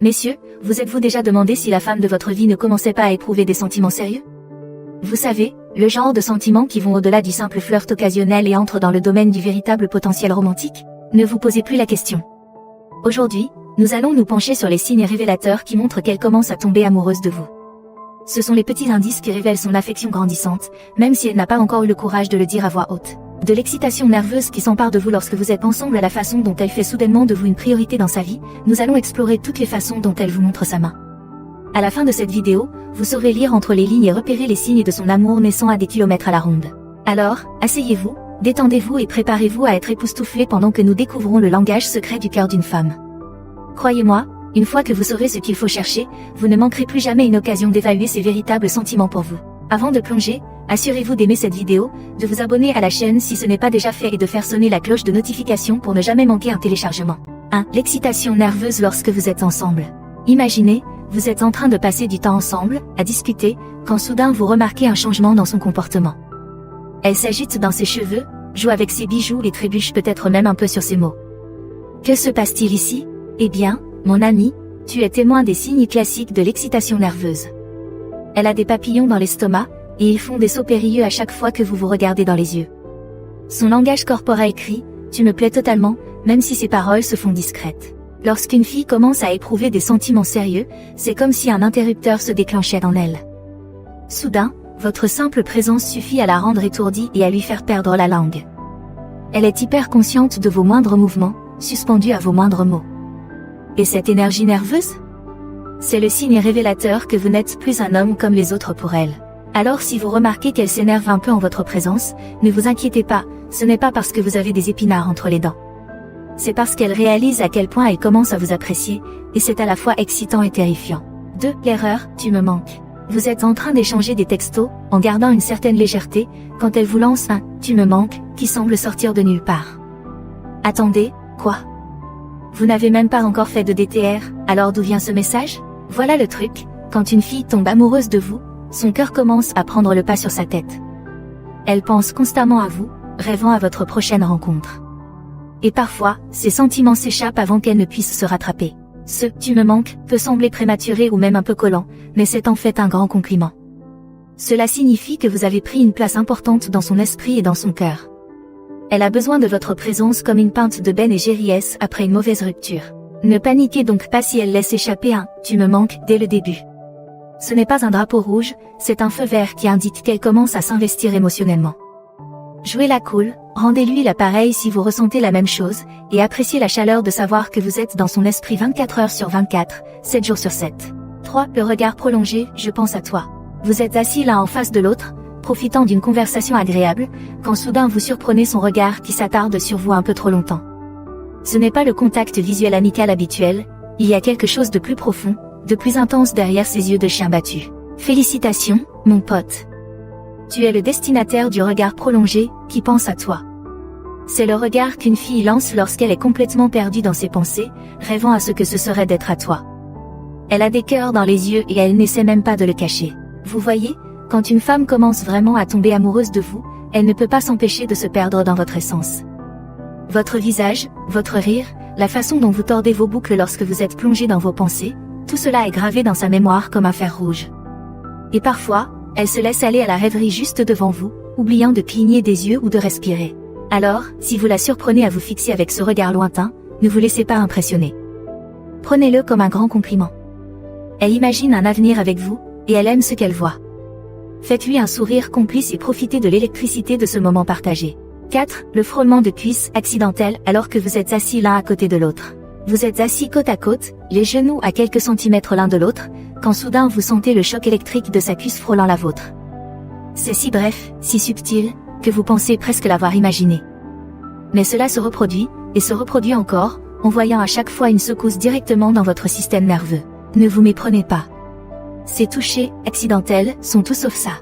Messieurs, vous êtes-vous déjà demandé si la femme de votre vie ne commençait pas à éprouver des sentiments sérieux? Vous savez, le genre de sentiments qui vont au-delà du simple flirt occasionnel et entrent dans le domaine du véritable potentiel romantique? Ne vous posez plus la question. Aujourd'hui, nous allons nous pencher sur les signes révélateurs qui montrent qu'elle commence à tomber amoureuse de vous. Ce sont les petits indices qui révèlent son affection grandissante, même si elle n'a pas encore eu le courage de le dire à voix haute. De l'excitation nerveuse qui s'empare de vous lorsque vous êtes ensemble à la façon dont elle fait soudainement de vous une priorité dans sa vie, nous allons explorer toutes les façons dont elle vous montre sa main. À la fin de cette vidéo, vous saurez lire entre les lignes et repérer les signes de son amour naissant à des kilomètres à la ronde. Alors, asseyez-vous, détendez-vous et préparez-vous à être époustouflés pendant que nous découvrons le langage secret du cœur d'une femme. Croyez-moi, une fois que vous saurez ce qu'il faut chercher, vous ne manquerez plus jamais une occasion d'évaluer ses véritables sentiments pour vous. Avant de plonger, assurez-vous d'aimer cette vidéo, de vous abonner à la chaîne si ce n'est pas déjà fait et de faire sonner la cloche de notification pour ne jamais manquer un téléchargement. 1. L'excitation nerveuse lorsque vous êtes ensemble. Imaginez, vous êtes en train de passer du temps ensemble, à discuter, quand soudain vous remarquez un changement dans son comportement. Elle s'agite dans ses cheveux, joue avec ses bijoux et trébuche peut-être même un peu sur ses mots. Que se passe-t-il ici? Eh bien, mon ami, tu es témoin des signes classiques de l'excitation nerveuse. Elle a des papillons dans l'estomac, et ils font des sauts périlleux à chaque fois que vous vous regardez dans les yeux. Son langage corporel crie « Tu me plais totalement », même si ses paroles se font discrètes. Lorsqu'une fille commence à éprouver des sentiments sérieux, c'est comme si un interrupteur se déclenchait en elle. Soudain, votre simple présence suffit à la rendre étourdie et à lui faire perdre la langue. Elle est hyper consciente de vos moindres mouvements, suspendue à vos moindres mots. Et cette énergie nerveuse? C'est le signe révélateur que vous n'êtes plus un homme comme les autres pour elle. Alors si vous remarquez qu'elle s'énerve un peu en votre présence, ne vous inquiétez pas, ce n'est pas parce que vous avez des épinards entre les dents. C'est parce qu'elle réalise à quel point elle commence à vous apprécier, et c'est à la fois excitant et terrifiant. 2. L'erreur, tu me manques. Vous êtes en train d'échanger des textos, en gardant une certaine légèreté, quand elle vous lance un « tu me manques » qui semble sortir de nulle part. Attendez, quoi? Vous n'avez même pas encore fait de DTR, alors d'où vient ce message? Voilà le truc, quand une fille tombe amoureuse de vous, son cœur commence à prendre le pas sur sa tête. Elle pense constamment à vous, rêvant à votre prochaine rencontre. Et parfois, ses sentiments s'échappent avant qu'elle ne puisse se rattraper. Ce « tu me manques » peut sembler prématuré ou même un peu collant, mais c'est en fait un grand compliment. Cela signifie que vous avez pris une place importante dans son esprit et dans son cœur. Elle a besoin de votre présence comme une pinte de Ben et Jerry's après une mauvaise rupture. Ne paniquez donc pas si elle laisse échapper un « tu me manques » dès le début. Ce n'est pas un drapeau rouge, c'est un feu vert qui indique qu'elle commence à s'investir émotionnellement. Jouez-la cool, rendez-lui l'appareil si vous ressentez la même chose, et appréciez la chaleur de savoir que vous êtes dans son esprit 24 heures sur 24, 7 jours sur 7. 3. Le regard prolongé, je pense à toi. Vous êtes assis l'un en face de l'autre, profitant d'une conversation agréable, quand soudain vous surprenez son regard qui s'attarde sur vous un peu trop longtemps. Ce n'est pas le contact visuel amical habituel, il y a quelque chose de plus profond, de plus intense derrière ses yeux de chien battu. Félicitations, mon pote. Tu es le destinataire du regard prolongé, qui pense à toi. C'est le regard qu'une fille lance lorsqu'elle est complètement perdue dans ses pensées, rêvant à ce que ce serait d'être à toi. Elle a des cœurs dans les yeux et elle n'essaie même pas de le cacher. Vous voyez, quand une femme commence vraiment à tomber amoureuse de vous, elle ne peut pas s'empêcher de se perdre dans votre essence. Votre visage, votre rire, la façon dont vous tordez vos boucles lorsque vous êtes plongé dans vos pensées, tout cela est gravé dans sa mémoire comme un fer rouge. Et parfois, elle se laisse aller à la rêverie juste devant vous, oubliant de cligner des yeux ou de respirer. Alors, si vous la surprenez à vous fixer avec ce regard lointain, ne vous laissez pas impressionner. Prenez-le comme un grand compliment. Elle imagine un avenir avec vous, et elle aime ce qu'elle voit. Faites-lui un sourire complice et profitez de l'électricité de ce moment partagé. 4. Le frôlement de cuisses accidentel alors que vous êtes assis l'un à côté de l'autre. Vous êtes assis côte à côte, les genoux à quelques centimètres l'un de l'autre, quand soudain vous sentez le choc électrique de sa cuisse frôlant la vôtre. C'est si bref, si subtil, que vous pensez presque l'avoir imaginé. Mais cela se reproduit, et se reproduit encore, envoyant à chaque fois une secousse directement dans votre système nerveux. Ne vous méprenez pas. Ces touchés, accidentels, sont tout sauf ça.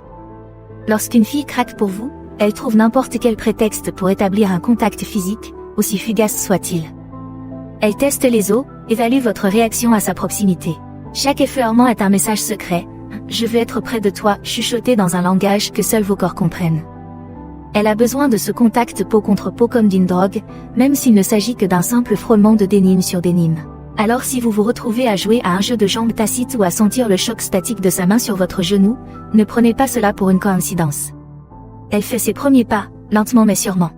Lorsqu'une fille craque pour vous, elle trouve n'importe quel prétexte pour établir un contact physique, aussi fugace soit-il. Elle teste les os, évalue votre réaction à sa proximité. Chaque effleurement est un message secret. Je veux être près de toi, chuchoté dans un langage que seuls vos corps comprennent. Elle a besoin de ce contact peau contre peau comme d'une drogue, même s'il ne s'agit que d'un simple frôlement de dénime sur dénime. Alors si vous vous retrouvez à jouer à un jeu de jambes tacite ou à sentir le choc statique de sa main sur votre genou, ne prenez pas cela pour une coïncidence. Elle fait ses premiers pas, lentement mais sûrement.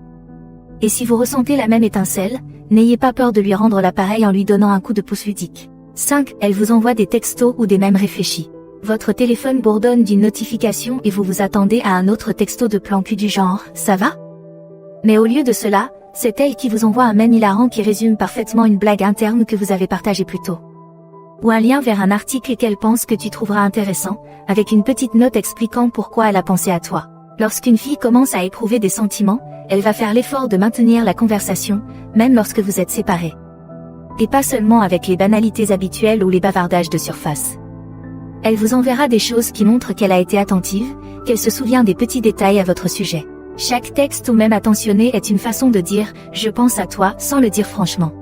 Et si vous ressentez la même étincelle, n'ayez pas peur de lui rendre l'appareil en lui donnant un coup de pouce ludique. 5. Elle vous envoie des textos ou des mèmes réfléchis. Votre téléphone bourdonne d'une notification et vous vous attendez à un autre texto de plan cul du genre « ça va ?» Mais au lieu de cela, c'est elle qui vous envoie un mème hilarant qui résume parfaitement une blague interne que vous avez partagée plus tôt. Ou un lien vers un article qu'elle pense que tu trouveras intéressant, avec une petite note expliquant pourquoi elle a pensé à toi. Lorsqu'une fille commence à éprouver des sentiments, elle va faire l'effort de maintenir la conversation, même lorsque vous êtes séparés. Et pas seulement avec les banalités habituelles ou les bavardages de surface. Elle vous enverra des choses qui montrent qu'elle a été attentive, qu'elle se souvient des petits détails à votre sujet. Chaque texte ou même attentionné est une façon de dire « je pense à toi » sans le dire franchement.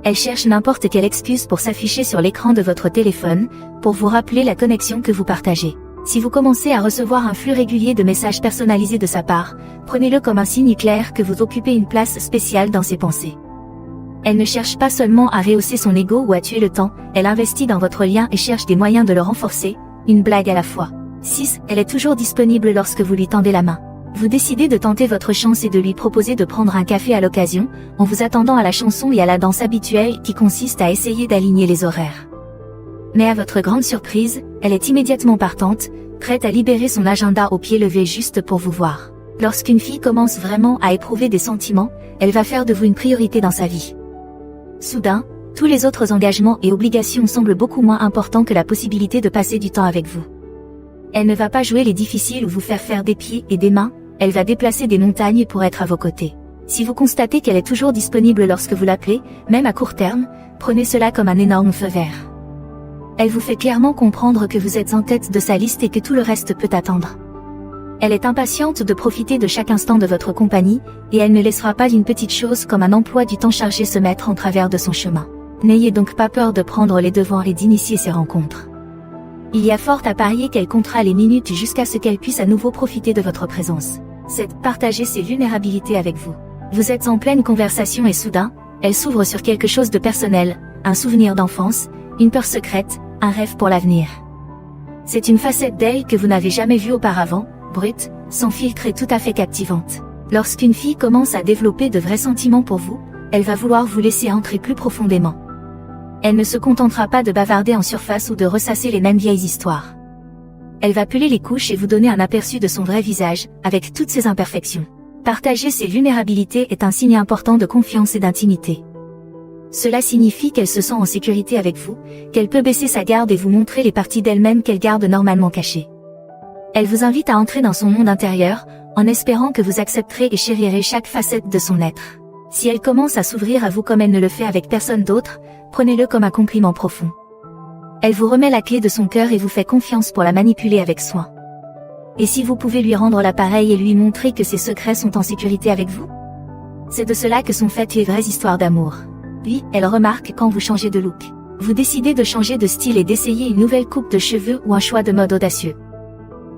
Elle cherche n'importe quelle excuse pour s'afficher sur l'écran de votre téléphone, pour vous rappeler la connexion que vous partagez. Si vous commencez à recevoir un flux régulier de messages personnalisés de sa part, prenez-le comme un signe clair que vous occupez une place spéciale dans ses pensées. Elle ne cherche pas seulement à rehausser son ego ou à tuer le temps, elle investit dans votre lien et cherche des moyens de le renforcer, une blague à la fois. 6. Elle est toujours disponible lorsque vous lui tendez la main. Vous décidez de tenter votre chance et de lui proposer de prendre un café à l'occasion, en vous attendant à la chanson et à la danse habituelle qui consiste à essayer d'aligner les horaires. Mais à votre grande surprise, elle est immédiatement partante, prête à libérer son agenda au pied levé juste pour vous voir. Lorsqu'une fille commence vraiment à éprouver des sentiments, elle va faire de vous une priorité dans sa vie. Soudain, tous les autres engagements et obligations semblent beaucoup moins importants que la possibilité de passer du temps avec vous. Elle ne va pas jouer les difficiles ou vous faire des pieds et des mains, elle va déplacer des montagnes pour être à vos côtés. Si vous constatez qu'elle est toujours disponible lorsque vous l'appelez, même à court terme, prenez cela comme un énorme feu vert. Elle vous fait clairement comprendre que vous êtes en tête de sa liste et que tout le reste peut attendre. Elle est impatiente de profiter de chaque instant de votre compagnie, et elle ne laissera pas une petite chose comme un emploi du temps chargé se mettre en travers de son chemin. N'ayez donc pas peur de prendre les devants et d'initier ces rencontres. Il y a fort à parier qu'elle comptera les minutes jusqu'à ce qu'elle puisse à nouveau profiter de votre présence. C'est partager ses vulnérabilités avec vous. Vous êtes en pleine conversation et soudain, elle s'ouvre sur quelque chose de personnel, un souvenir d'enfance, une peur secrète, un rêve pour l'avenir. C'est une facette d'elle que vous n'avez jamais vue auparavant, brute, sans filtre et tout à fait captivante. Lorsqu'une fille commence à développer de vrais sentiments pour vous, elle va vouloir vous laisser entrer plus profondément. Elle ne se contentera pas de bavarder en surface ou de ressasser les mêmes vieilles histoires. Elle va peler les couches et vous donner un aperçu de son vrai visage, avec toutes ses imperfections. Partager ses vulnérabilités est un signe important de confiance et d'intimité. Cela signifie qu'elle se sent en sécurité avec vous, qu'elle peut baisser sa garde et vous montrer les parties d'elle-même qu'elle garde normalement cachées. Elle vous invite à entrer dans son monde intérieur, en espérant que vous accepterez et chérirez chaque facette de son être. Si elle commence à s'ouvrir à vous comme elle ne le fait avec personne d'autre, prenez-le comme un compliment profond. Elle vous remet la clé de son cœur et vous fait confiance pour la manipuler avec soin. Et si vous pouvez lui rendre l'appareil et lui montrer que ses secrets sont en sécurité avec vous? C'est de cela que sont faites les vraies histoires d'amour. Puis, elle remarque quand vous changez de look. Vous décidez de changer de style et d'essayer une nouvelle coupe de cheveux ou un choix de mode audacieux.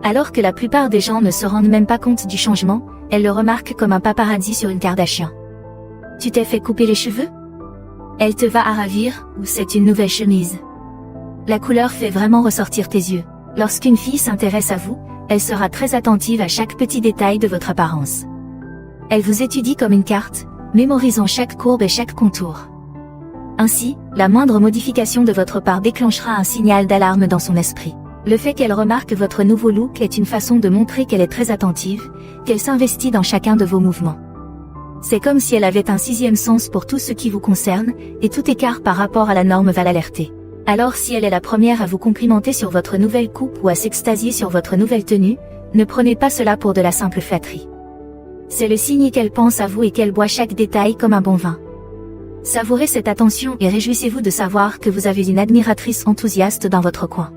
Alors que la plupart des gens ne se rendent même pas compte du changement, elle le remarque comme un paparazzi sur une Kardashian. Tu t'es fait couper les cheveux? Elle te va à ravir, ou c'est une nouvelle chemise? La couleur fait vraiment ressortir tes yeux. Lorsqu'une fille s'intéresse à vous, elle sera très attentive à chaque petit détail de votre apparence. Elle vous étudie comme une carte, mémorisant chaque courbe et chaque contour. Ainsi, la moindre modification de votre part déclenchera un signal d'alarme dans son esprit. Le fait qu'elle remarque votre nouveau look est une façon de montrer qu'elle est très attentive, qu'elle s'investit dans chacun de vos mouvements. C'est comme si elle avait un sixième sens pour tout ce qui vous concerne, et tout écart par rapport à la norme va l'alerter. Alors si elle est la première à vous complimenter sur votre nouvelle coupe ou à s'extasier sur votre nouvelle tenue, ne prenez pas cela pour de la simple flatterie. C'est le signe qu'elle pense à vous et qu'elle boit chaque détail comme un bon vin. Savourez cette attention et réjouissez-vous de savoir que vous avez une admiratrice enthousiaste dans votre coin.